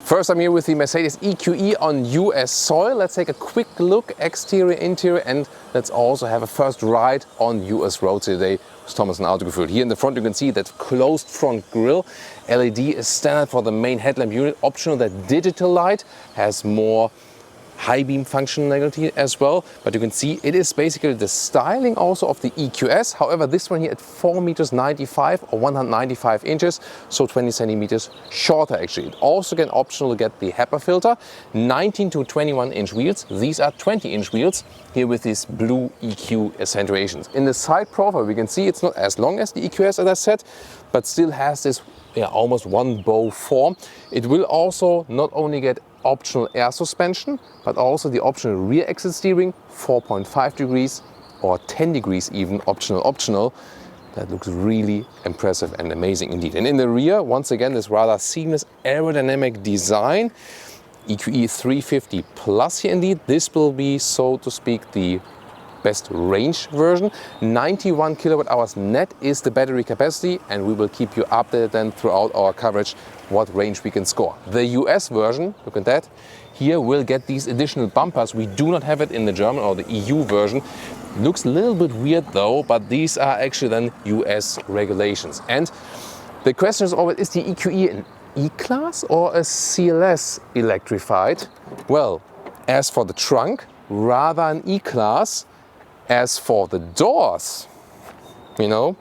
First, I'm here with the Mercedes EQE on US soil. Let's take a quick look, exterior, interior, and let's also have a first ride on US roads today with Thomas and Autogefuehl. Here in the front you can see that closed front grille. LED is standard for the main headlamp unit. Optional, that digital light has more high beam functionality as well, but you can see it is basically the styling also of the EQS. However, this one here at 4 meters 95 or 195 inches, so 20 centimeters shorter actually. It also again optional to get the HEPA filter, 19 to 21 inch wheels. These are 20 inch wheels here with these blue EQ accentuations. In the side profile we can see it's not as long as the EQS as I said, but still has this almost one bow form. It will also not only get optional air suspension, but also the optional rear exit steering, 4.5 degrees or 10 degrees even, optional. That looks really impressive and amazing indeed. And in the rear, once again, this rather seamless aerodynamic design. EQE 350 Plus here indeed. This will be, so to speak, the best range version. 91 kilowatt hours net is the battery capacity, and we will keep you updated then throughout our coverage what range we can score. The US version, look at that, here will get these additional bumpers. We do not have it in the German or the EU version. Looks a little bit weird though, but these are actually then US regulations. And the question is always, is the EQE an E-Class or a CLS electrified? Well, as for the trunk, rather an E-Class. As for the doors, here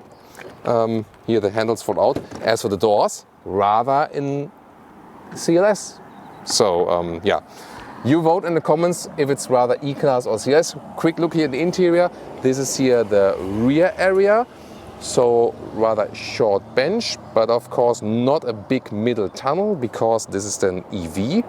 the handles fall out. As for the doors, rather in CLS. So yeah, you vote in the comments if it's rather E-Class or CLS. Quick look here at the interior. This is here the rear area. So rather short bench, but of course not a big middle tunnel because this is an EV.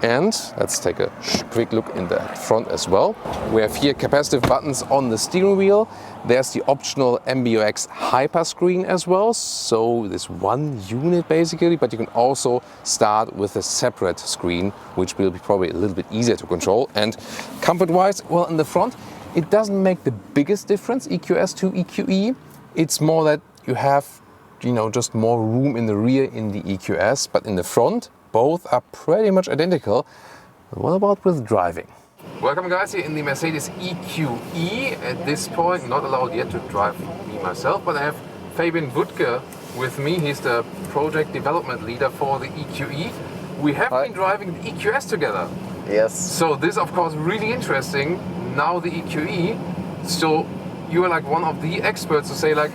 And let's take a quick look in the front as well. We have here capacitive buttons on the steering wheel. There's the optional MBUX Hyperscreen as well. So this one unit basically, but you can also start with a separate screen, which will be probably a little bit easier to control. And comfort-wise, well, in the front, it doesn't make the biggest difference, EQS to EQE. It's more that you have, just more room in the rear in the EQS, but in the front, both are pretty much identical. What about with driving? Welcome guys, here in the Mercedes EQE. At this point, not allowed yet to drive me myself, but I have Fabian Wuttke with me. He's the project development leader for the EQE. We have been driving the EQS together. Yes. So this, of course, really interesting. Now the EQE. So you are like one of the experts to say like,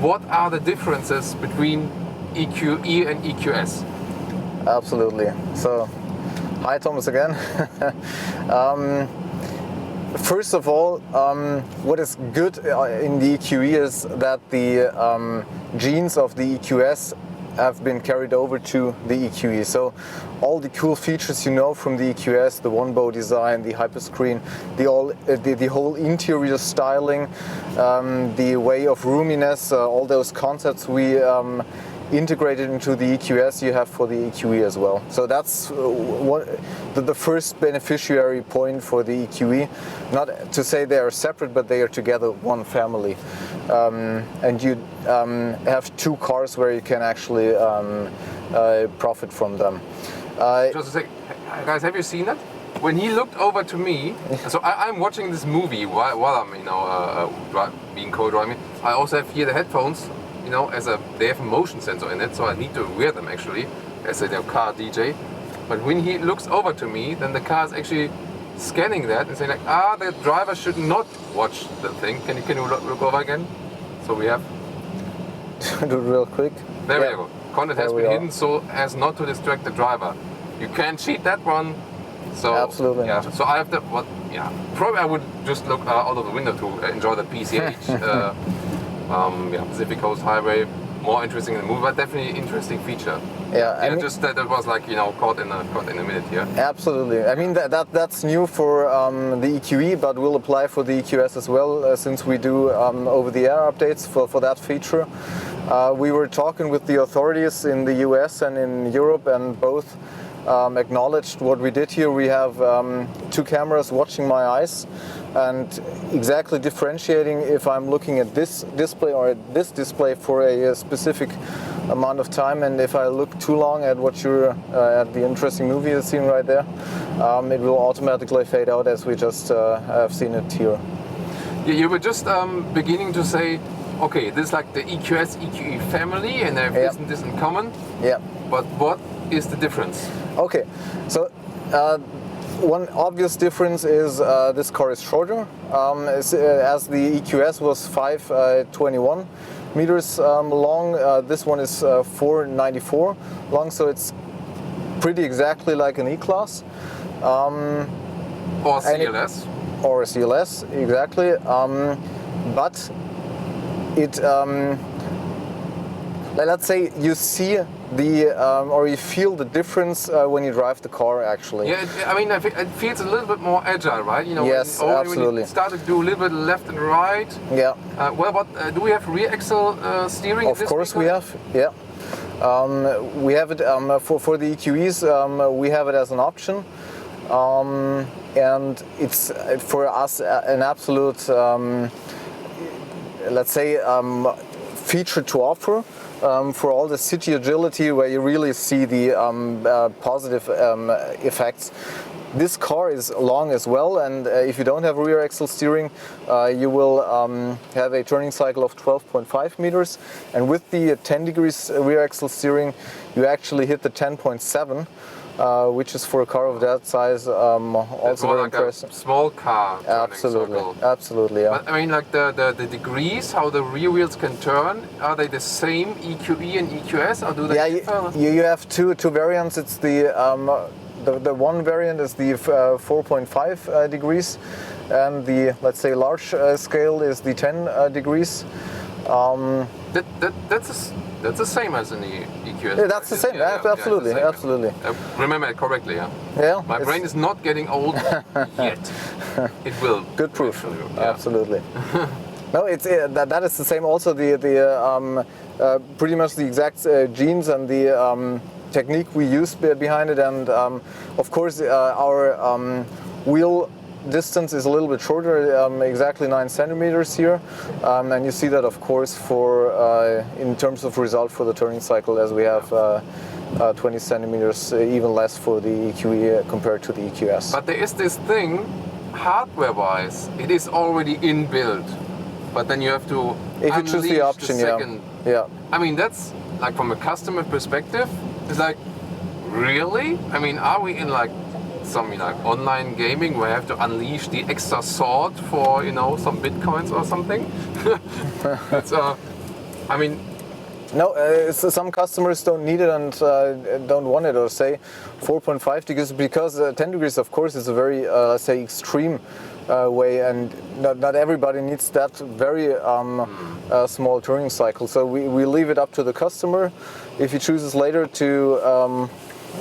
what are the differences between EQE and EQS? Absolutely. So, hi Thomas again. First of all, what is good in the EQE is that the genes of the EQS have been carried over to the EQE. So all the cool features from the EQS, the one bow design, the Hyperscreen, the whole interior styling, the way of roominess, all those concepts we integrated into the EQS you have for the EQE as well. So that's the first beneficiary point for the EQE. Not to say they are separate, but they are together one family. And you have two cars where you can actually profit from them. Just a sec, guys, have you seen that? When he looked over to me, so I'm watching this movie while I'm being co-driving. I also have here the headphones. They have a motion sensor in it, so I need to wear them actually as a car DJ. But when he looks over to me, then the car is actually scanning that and saying like, the driver should not watch the thing. Can you look over again? So we have. Do it real quick. There we go. Content has been hidden so as not to distract the driver. You can't cheat that one. So absolutely. Yeah. So I have to. Probably I would just look out of the window to enjoy the PCH. Pacific Coast Highway, more interesting in the movie, but definitely an interesting feature. Yeah, just that was like caught in a minute here. Absolutely. I mean that's new for the EQE, but will apply for the EQS as well, since we do over-the-air updates for that feature. We were talking with the authorities in the US and in Europe, and both acknowledged what we did here. We have two cameras watching my eyes and exactly differentiating if I'm looking at this display or at this display for a specific amount of time, and if I look too long at what you're at the interesting movie you're seeing right there, it will automatically fade out as we just have seen it here. You were just beginning to say, okay, this is like the EQS, EQE family, and they have this in common. Yeah. But what is the difference? Okay, so one obvious difference is this car is shorter. As the EQS was 521 meters long, this one is 494 long, so it's pretty exactly like an E-Klasse. Or CLS. Or a CLS, exactly. But it, let's say you see or you feel the difference when you drive the car actually. Yeah, I mean, it feels a little bit more agile, right? You know, yes, absolutely. When you start to do a little bit left and right. Yeah. Well, do we have rear axle steering? Of course we have, yeah. We have it for the EQEs, we have it as an option. And it's for us an absolute, let's say, feature to offer for all the city agility where you really see the positive effects. This car is long as well, and if you don't have rear axle steering, you will have a turning cycle of 12.5 meters, and with the 10 degrees rear axle steering you actually hit the 10.7. Which is for a car of that size also very like impressive. A small car. Absolutely, circle. Absolutely, yeah. But I mean, like the degrees, how the rear wheels can turn, are they the same EQE and EQS, or do they differ? You have two variants. It's the one variant is the 4.5 degrees, and the, let's say, large scale is the 10 degrees. That's the same as in the EQS. Yeah, that's the same. Absolutely, yeah, absolutely. Remember it correctly, yeah. Yeah. My brain is not getting old yet. It will. Good proof. Yeah. Absolutely. No, it's that is the same. Also, pretty much the exact genes and the technique we use behind it, and of course our wheel distance is a little bit shorter, exactly 9 centimeters here, and you see that of course for in terms of result for the turning cycle, as we have 20 centimeters, even less for the EQE compared to the EQS. But there is this thing, hardware-wise, it is already inbuilt, but then you have to if you choose the option, yeah. I mean, that's like from a customer perspective, it's like, really? I mean, are we in like some online gaming where I have to unleash the extra sword for some bitcoins or something? It's I mean, no, some customers don't need it and don't want it, or say 4.5 degrees, because 10 degrees of course is a very let's say extreme way, and not everybody needs that very small turning cycle, so we leave it up to the customer. If he chooses later to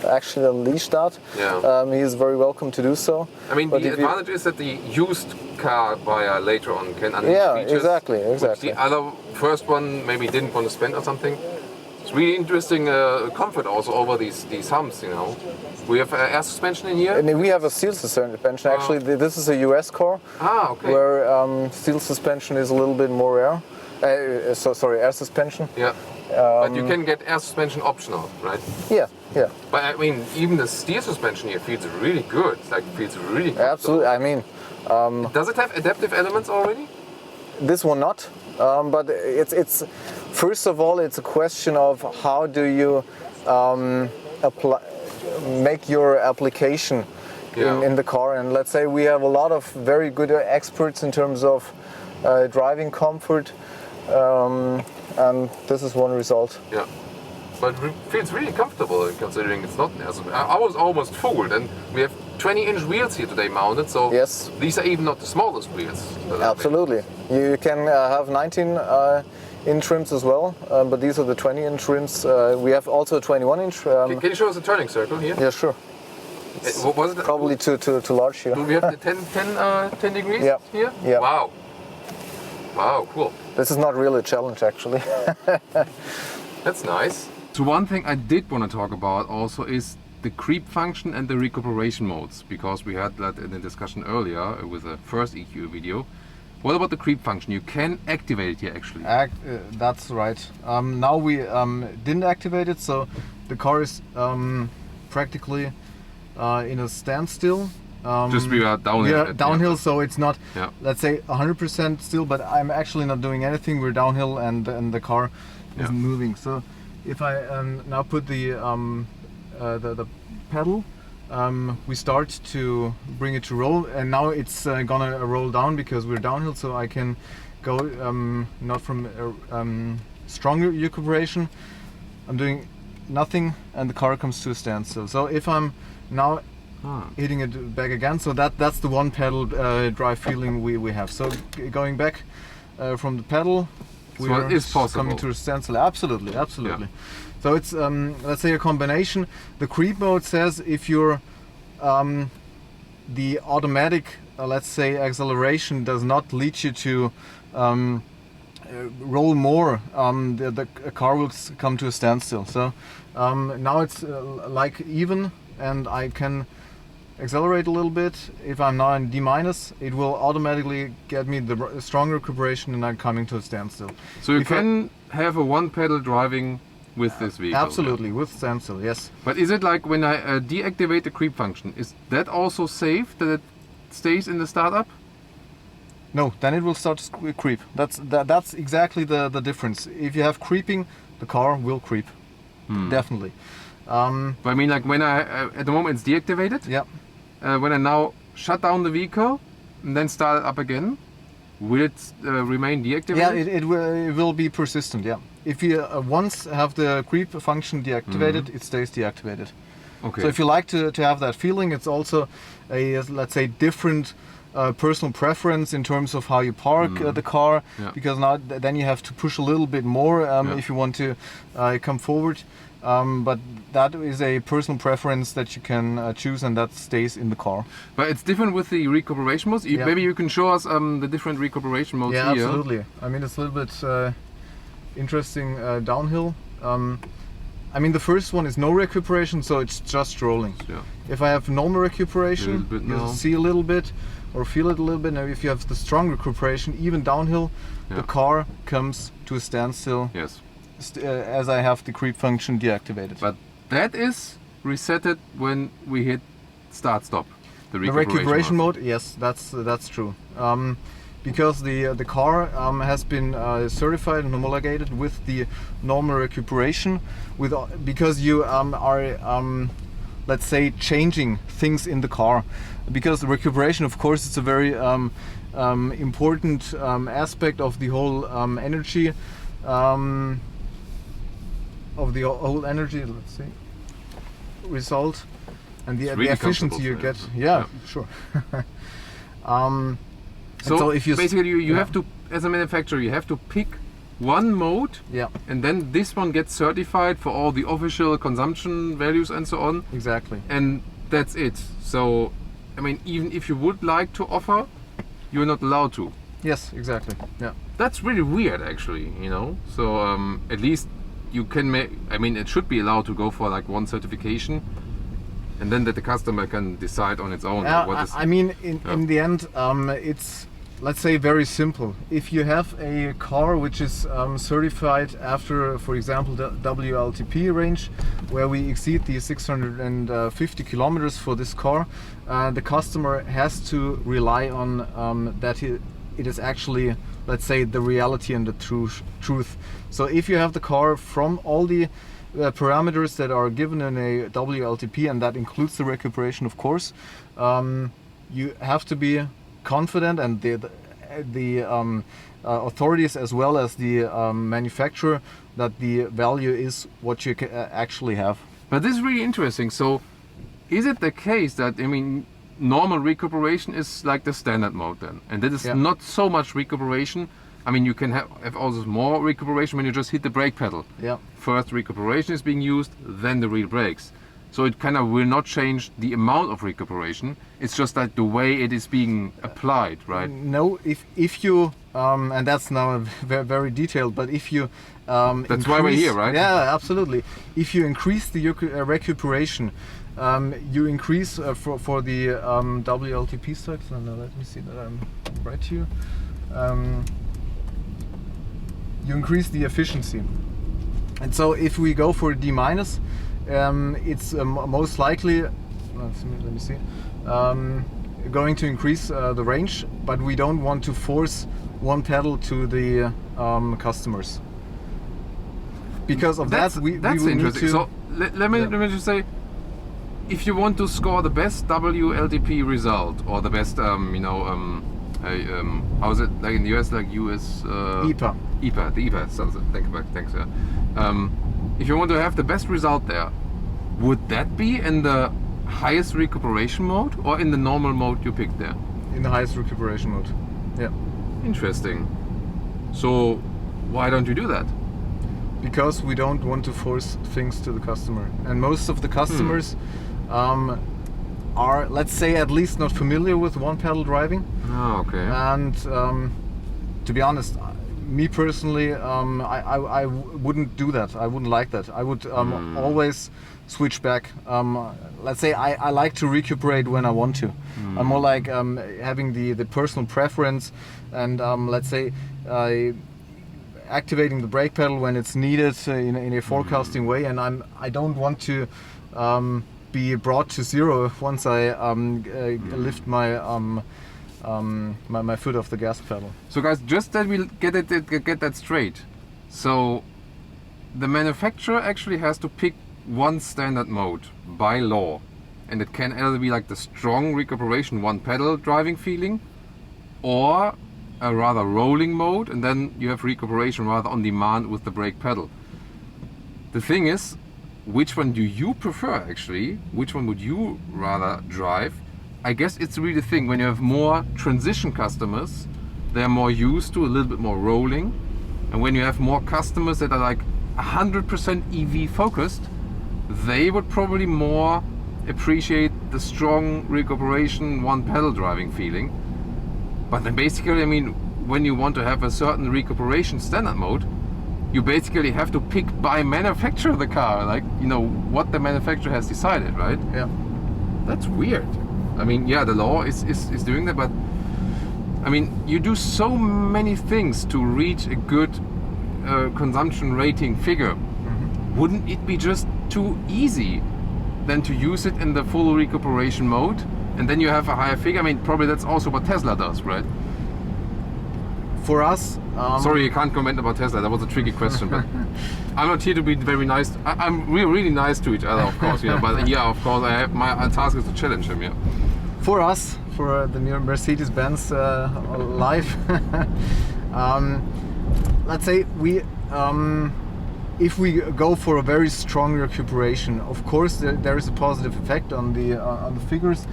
actually unleash that, he is very welcome to do so. I mean, the advantage is that the used car buyer later on can unleash features, exactly. which the other first one maybe didn't want to spend or something. It's really interesting comfort also over these humps, We have air suspension in here? And we have a steel suspension. Actually, this is a US car, where steel suspension is a little bit more rare. Air suspension. Yeah. But you can get air suspension optional, right? Yeah. But I mean, even the steel suspension here feels really good. It's like, feels really good. Absolutely. I mean, does it have adaptive elements already? This one not. But it's first of all, it's a question of how do you make your application in the car. And let's say we have a lot of very good experts in terms of driving comfort. And this is one result. Yeah, but it feels really comfortable considering it's not an air suspension. I was almost fooled, and we have 20-inch wheels here today mounted, so these are even not the smallest wheels. Absolutely. You can have 19-inch rims as well, but these are the 20-inch rims. We have also a 21-inch. Can you show us a turning circle here? Yeah, sure. Was it probably too large here. Do we have the 10 degrees here? Yeah. Wow, cool. This is not really a challenge, actually. That's nice. So one thing I did want to talk about also is the creep function and the recuperation modes, because we had that in the discussion earlier with the first EQE video. What about the creep function? You can activate it here actually. That's right. Now we didn't activate it, so the car is practically in a standstill. Just we are downhill. Yeah, downhill, so it's not, yeah. let's say 100% still, but I'm actually not doing anything. We're downhill and the car isn't moving. So if I now put the pedal, we start to bring it to roll, and now it's gonna roll down because we're downhill, so I can go not from stronger recuperation. I'm doing nothing and the car comes to a standstill. So if I'm now hitting it back again, so that's the one pedal drive feeling we have. So going back from the pedal, so it is possible. Coming to a standstill. Absolutely. Yeah. So it's let's say a combination. The creep mode says if you're the automatic let's say acceleration does not lead you to roll more, the car will come to a standstill. So now it's like even, and I can accelerate a little bit. If I'm now in D-, it will automatically get me the strong recuperation and I'm coming to a standstill. So you can have a one pedal driving with this vehicle? Absolutely, with standstill, yes. But is it like when I deactivate the creep function, is that also safe that it stays in the startup? No, then it will start to creep. That's exactly the difference. If you have creeping, the car will creep, definitely. But I mean, like when I at the moment it's deactivated. Yeah. When I now shut down the vehicle and then start it up again, will it remain deactivated? Yeah, it will be persistent. Yeah. If you once have the creep function deactivated, it stays deactivated. Okay. So if you like to have that feeling, it's also a, let's say, different personal preference in terms of how you park the car, because now then you have to push a little bit more if you want to come forward. But that is a personal preference that you can choose, and that stays in the car. But it's different with the recuperation modes. Maybe you can show us the different recuperation modes here. Yeah, absolutely. I mean, it's a little bit interesting downhill. I mean, the first one is no recuperation, so it's just rolling. Yeah. If I have normal recuperation, you see a little bit or feel it a little bit. Now, if you have the strong recuperation, even downhill, the car comes to a standstill. Yes. As I have the creep function deactivated. But that is resetted when we hit start-stop. The recuperation mode. Yes, that's true. Because the car has been certified and homologated with the normal recuperation, because you are let's say changing things in the car. Because the recuperation, of course, it's a very important aspect of the whole energy. Of the whole energy, let's see, result, and the efficiency you get. Yeah, sure. So if you basically you have to, as a manufacturer, you have to pick one mode, and then this one gets certified for all the official consumption values and so on. Exactly. And that's it. So, I mean, even if you would like to offer, you're not allowed to. Yes, exactly. Yeah. That's really weird, actually. You know. So at least you can make. I mean, it should be allowed to go for like one certification, and then that the customer can decide on its own. What is, I mean, in the end, it's, let's say, very simple. If you have a car which is certified after, for example, the WLTP range, where we exceed the 650 kilometers for this car, the customer has to rely on that it is actually, let's say, the reality and the truth. So if you have the car from all the parameters that are given in a WLTP, and that includes the recuperation, of course, you have to be confident, and the authorities as well as the manufacturer, that the value is what you actually have. But this is really interesting. So is it the case that, I mean, normal recuperation is like the standard mode then, and that is not so much recuperation? I mean, you can have also more recuperation when you just hit the brake pedal. Yeah. First recuperation is being used, then the real brakes. So it kind of will not change the amount of recuperation. It's just that the way it is being applied, right? No, if you and that's now very, very detailed, but if you that's why we're here, right? Yeah, absolutely. If you increase the recuperation, you increase for the WLTP stocks. Now let me see that I'm right here. you increase the efficiency. And so if we go for a D-, it's most likely, let me see, going to increase the range, but we don't want to force one pedal to the customers. Because of that's that, we that's will interesting. need to, So let me just say, if you want to score the best WLTP result or the best, how is it like in the US, like US EPA. EPA, the EPA. Thanks. Yeah. If you want to have the best result there, would that be in the highest recuperation mode or in the normal mode you picked there? In the highest recuperation mode. Yeah. Interesting. So why don't you do that? Because we don't want to force things to the customer, and most of the customers are, let's say, at least not familiar with one pedal driving. Oh, okay. And to be honest, me personally, I wouldn't do that. I wouldn't like that. I would always switch back. Let's say I like to recuperate when I want to. I'm more like having the personal preference, and let's say activating the brake pedal when it's needed in a forecasting way. And I don't want to be brought to zero once I lift my my foot off the gas pedal. So guys, just that we get that straight. So the manufacturer actually has to pick one standard mode by law, and it can either be like the strong recuperation one pedal driving feeling, or a rather rolling mode, and then you have recuperation rather on demand with the brake pedal. The thing is, which one do you prefer actually? Which one would you rather drive? I guess it's really the thing, when you have more transition customers, they're more used to a little bit more rolling. And when you have more customers that are like 100% EV focused, they would probably more appreciate the strong recuperation one pedal driving feeling. But then basically, I mean, when you want to have a certain recuperation standard mode, you basically have to pick by manufacturer the car, like, what the manufacturer has decided, right? Yeah. That's weird. I mean, yeah, the law is doing that, but I mean, you do so many things to reach a good consumption rating figure. Wouldn't it be just too easy then to use it in the full recuperation mode, and then you have a higher figure? I mean, probably that's also what Tesla does, right? For us, sorry, you can't comment about Tesla. That was a tricky question, but I'm not here to be very nice. I'm really nice to each other, of course, but yeah, of course, my task is to challenge him. Yeah. For us, for the Mercedes-Benz life, let's say if we go for a very strong recuperation, of course there is a positive effect on the figures,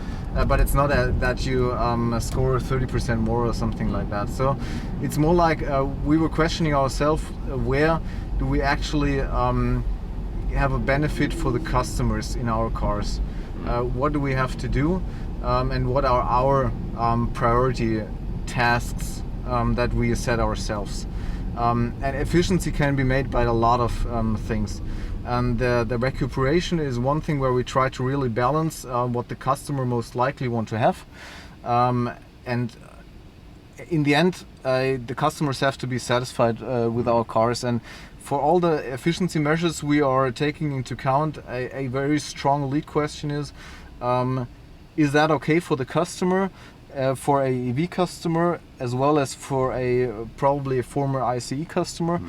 but it's not that you score 30% more or something like that. So it's more like we were questioning ourselves, where do we actually have a benefit for the customers in our cars? What do we have to do, and what are our priority tasks that we set ourselves? And efficiency can be made by a lot of things. And the recuperation is one thing where we try to really balance what the customer most likely want to have. And in the end, the customers have to be satisfied with our cars. And for all the efficiency measures we are taking into account, a very strong lead question is that okay for the customer? For a EV customer, as well as for probably a former ICE customer,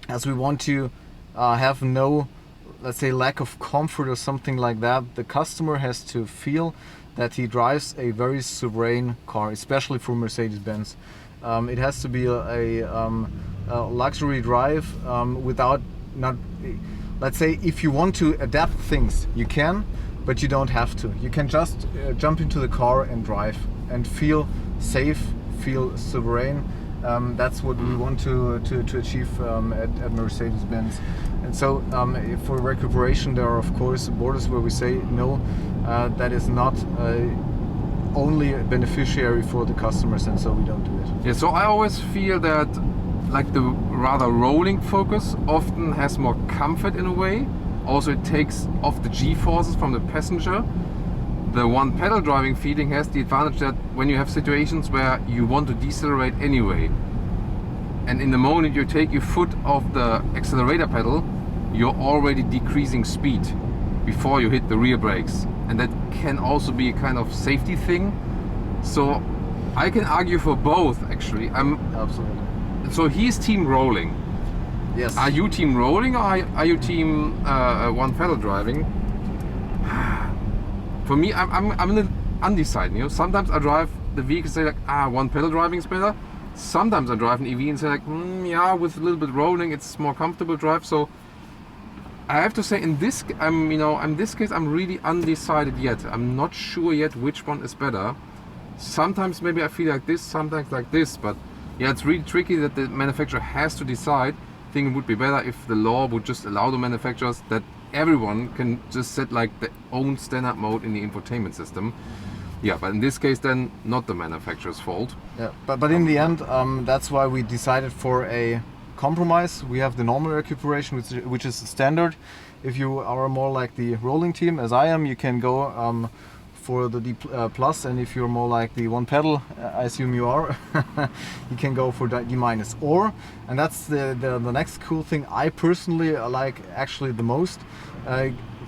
as we want to have no, let's say, lack of comfort or something like that. The customer has to feel that he drives a very sovereign car, especially for Mercedes-Benz. It has to be a luxury drive without not. Let's say, if you want to adapt things, you can. But you don't have to. You can just jump into the car and drive and feel safe, feel sovereign. That's what we want to achieve at Mercedes-Benz. And so for recuperation, there are of course borders where we say no, that is not only a beneficiary for the customers, and so we don't do it. Yeah, so I always feel that like the rather rolling focus often has more comfort in a way. Also, it takes off the G-forces from the passenger. The one pedal driving feeling has the advantage that when you have situations where you want to decelerate anyway, and in the moment you take your foot off the accelerator pedal, you're already decreasing speed before you hit the rear brakes, and that can also be a kind of safety thing. So I can argue for both actually. Absolutely. So he's team rolling. Yes. Are you team rolling or are you team one pedal driving? For me, I'm a little undecided. You know, sometimes I drive the vehicle and say like, one pedal driving is better. Sometimes I drive an EV and say like, yeah, with a little bit rolling, it's more comfortable drive. So I have to say, in this case, I'm really undecided yet. I'm not sure yet which one is better. Sometimes maybe I feel like this, sometimes like this, but yeah, it's really tricky that the manufacturer has to decide. I think it would be better if the law would just allow the manufacturers that everyone can just set like their own standard mode in the infotainment system. Yeah, but in this case then not the manufacturer's fault. Yeah, but in the end, that's why we decided for a compromise. We have the normal recuperation, which is standard. If you are more like the rolling team, as I am, you can go for the D plus, and if you're more like the one pedal, I assume you are, you can go for D minus. Or, and that's the next cool thing I personally like actually the most.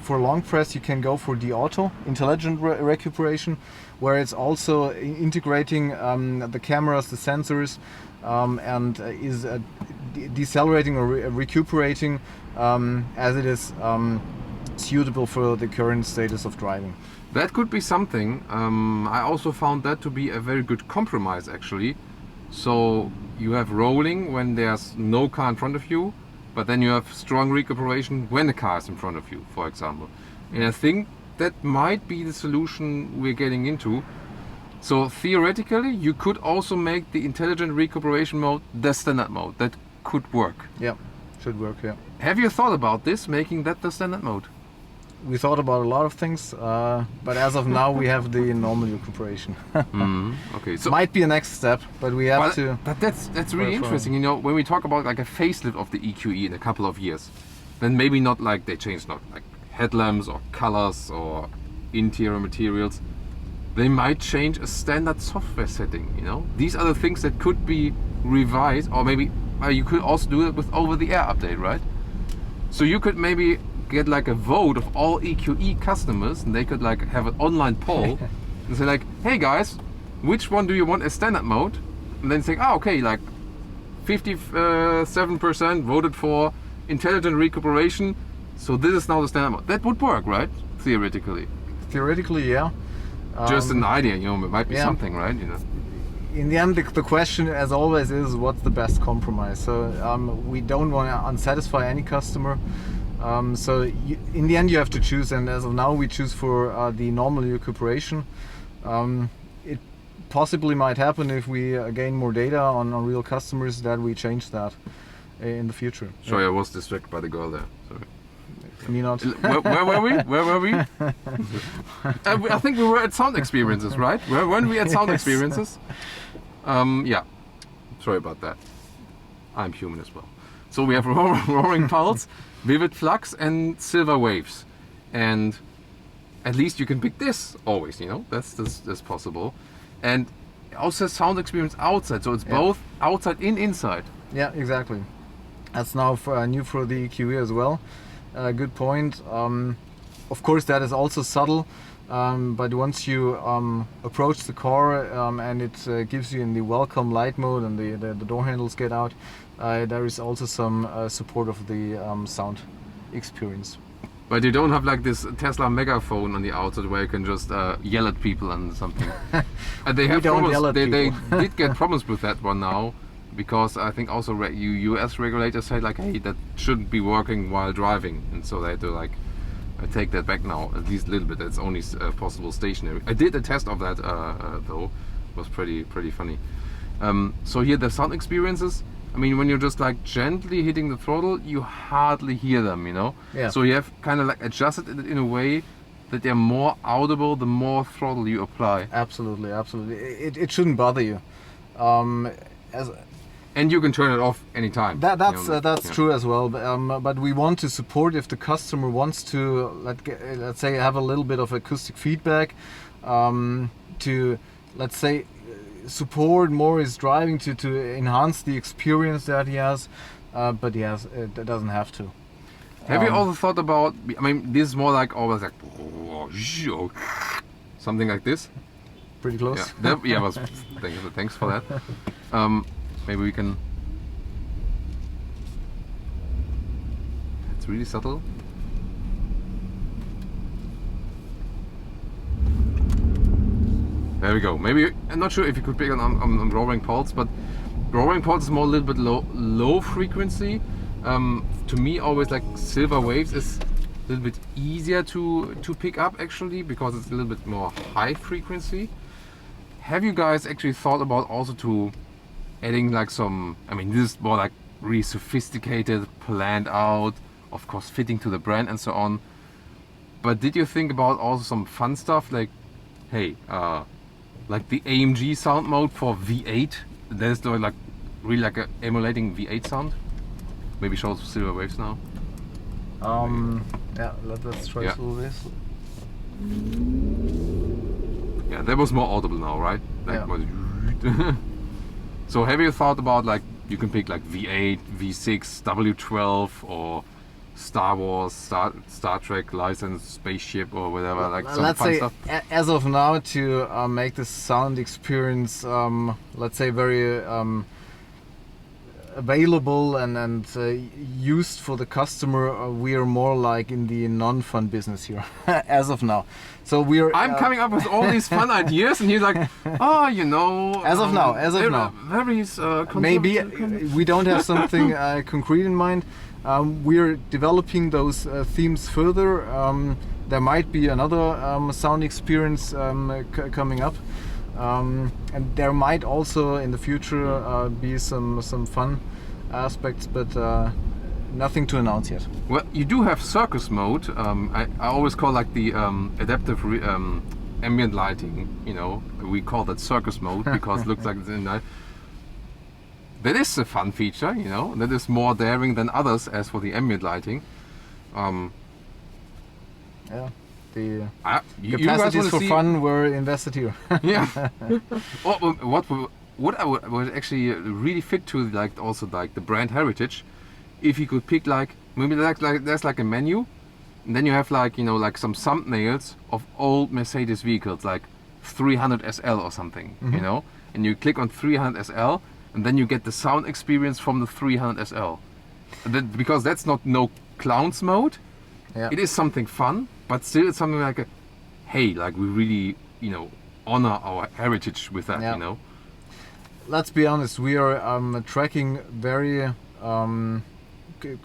For long press, you can go for the auto intelligent recuperation, where it's also integrating the cameras, the sensors, and is decelerating or recuperating as it is suitable for the current status of driving. That could be something. I also found that to be a very good compromise actually. So you have rolling when there's no car in front of you, but then you have strong recuperation when the car is in front of you, for example. And I think that might be the solution we're getting into. So theoretically, you could also make the intelligent recuperation mode the standard mode. That could work. Yeah, should work, yeah. Have you thought about this, making that the standard mode? We thought about a lot of things, but as of now we have the normal recuperation. Okay, so might be a next step, but we have to. That's really interesting. You know, when we talk about like a facelift of the EQE in a couple of years, then maybe not like they change not like headlamps or colors or interior materials. They might change a standard software setting. You know, these are the things that could be revised, or maybe you could also do it with over-the-air update, right? So you could maybe get like a vote of all EQE customers, and they could like have an online poll and say like, hey guys, which one do you want as standard mode? And then say, okay, like 57% voted for intelligent recuperation, so this is now the standard mode. That would work, right? Theoretically. Theoretically, yeah. Just an idea, you know, it might be something, right? You know. In the end, the question, as always, is what's the best compromise. So we don't want to unsatisfy any customer. So in the end you have to choose, and as of now we choose for the normal recuperation. It possibly might happen if we gain more data on real customers that we change that in the future. Sorry, I was distracted by the girl there. Sorry. Me not. Where were we? Where were we? I think we were at Sound Experiences, right? Weren't we at Sound Experiences? Yeah. Sorry about that. I'm human as well. So we have roaring pulse, vivid flux, and silver waves, and at least you can pick this always. You know, that's possible, and also sound experience outside. So it's both outside and inside. Yeah, exactly. That's now new for the EQE as well. Good point. Of course, that is also subtle, but once you approach the car and it gives you in the welcome light mode and the door handles get out, there is also some support of the sound experience. But you don't have like this Tesla megaphone on the outside where you can just yell at people and something. And they have they did get problems with that one now, because I think also US regulators said like, hey, that shouldn't be working while driving, and so they had to like take that back now, at least a little bit. It's only possible stationary. I did a test of that though. It was pretty funny. So here the sound experiences, I mean, when you're just like gently hitting the throttle, you hardly hear them, you know? Yeah. So you have kind of like adjusted it in a way that they're more audible the more throttle you apply. Absolutely, absolutely. It shouldn't bother you. And you can turn it off anytime. That's true as well. But we want to support if the customer wants to, let's say, have a little bit of acoustic feedback, to, let's say, support more his driving to enhance the experience that he has. But yes, it doesn't have to. Have you also thought about? I mean, this is more like always like something like this. Pretty close. Yeah, thanks for that. Maybe we can. It's really subtle. There we go. Maybe I'm not sure if you could pick on roaring pulse, but roaring pulse is more a little bit low frequency. To me, always like silver waves is a little bit easier to pick up actually, because it's a little bit more high frequency. Have you guys actually thought about also to adding like some, I mean, this is more like really sophisticated, planned out, of course fitting to the brand and so on. But did you think about also some fun stuff like, hey, like the AMG sound mode for V8? There's like really like emulating V8 sound. Maybe show us silver waves now. Yeah, let's try through this. Yeah, that was more audible now, right? Like Yeah. So have you thought about like you can pick like V8, V6, W12 or Star Wars, Star Trek license spaceship or whatever, like some let's fun say stuff? as of now, to make the sound experience, let's say, very available and used for the customer, we are more like in the non-fun business here as of now. So we're I'm coming up with all these fun ideas, and you're like, oh, you know. As of now, very maybe we don't have something concrete in mind. We're developing those themes further. There might be another sound experience coming up, and there might also in the future be some fun aspects, but nothing to announce yet. Well, you do have circus mode. I always call like the adaptive ambient lighting. You know, we call that circus mode because it looks like it's in night. That is a fun feature, you know. That is more daring than others. As for the ambient lighting, yeah, the you capacities for fun were invested here. Yeah. What I would actually really fit to like also like the brand heritage, if you could pick like maybe like there's like a menu, and then you have like, you know, like some thumbnails of old Mercedes vehicles like 300 SL or something, you know, and you click on 300 SL. And then you get the sound experience from the 300 SL. And then, because that's not no clowns mode, it is something fun, but still it's something like a, hey, like we really, you know, honor our heritage with that, you know. Let's be honest, we are tracking very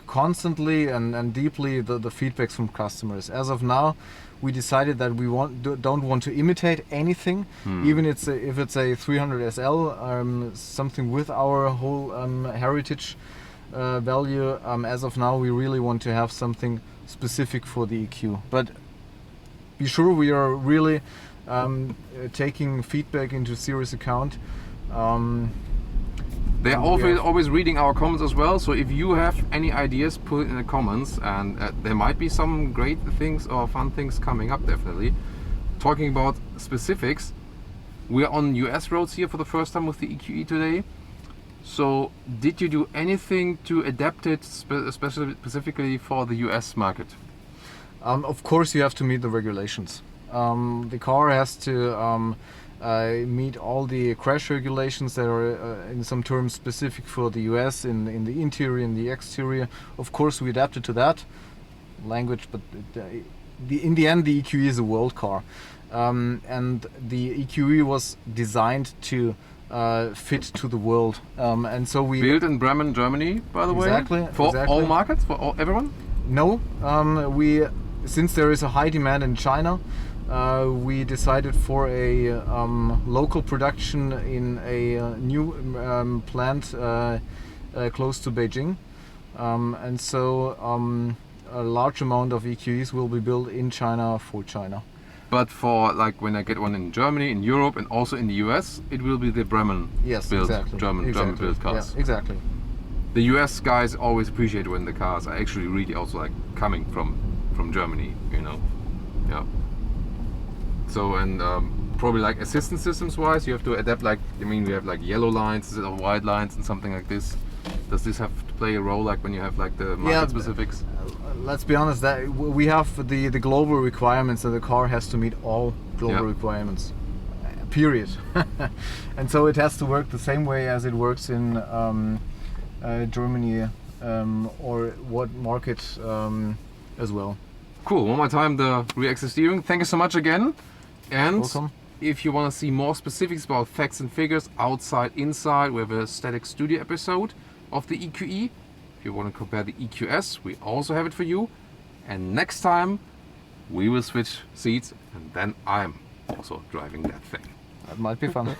constantly and deeply the feedbacks from customers. As of now, we decided that we don't want to imitate anything, even if it's a 300 SL, something with our whole heritage value. As of now, we really want to have something specific for the EQ. But be sure we are really taking feedback into serious account. They're always reading our comments as well, so if you have any ideas, put it in the comments, and there might be some great things or fun things coming up, definitely. Talking about specifics, we're on US roads here for the first time with the EQE today. So did you do anything to adapt it specifically for the US market? Of course, you have to meet the regulations. The car has to meet all the crash regulations that are in some terms specific for the US in the interior and the exterior. Of course, we adapted to that language, but in the end, the EQE is a world car, and the EQE was designed to fit to the world, and so we built in Bremen, Germany, by the way, for all markets, for everyone. No, since there is a high demand in China. We decided for a local production in a new plant close to Beijing, and so a large amount of EQEs will be built in China for China. But for like when I get one in Germany, in Europe, and also in the US, it will be the Bremen Yes, built exactly. German built cars. Yeah, exactly. The US guys always appreciate when the cars are actually really also like coming from Germany, you know. Yeah. So and probably like assistance systems wise, you have to adapt like, I mean, we have like yellow lines instead of white lines and something like this. Does this have to play a role like when you have like the market specifics? Let's be honest, that we have the global requirements that the car has to meet all global requirements. Period. And so it has to work the same way as it works in Germany or what market as well. Cool. One more time, the rear axle steering. Thank you so much again. And Welcome. if you want to see more specifics about facts and figures, outside, inside, we have a static studio episode of the EQE. If you want to compare the EQS, we also have it for you. And next time we will switch seats and then I'm also driving that thing. That might be fun.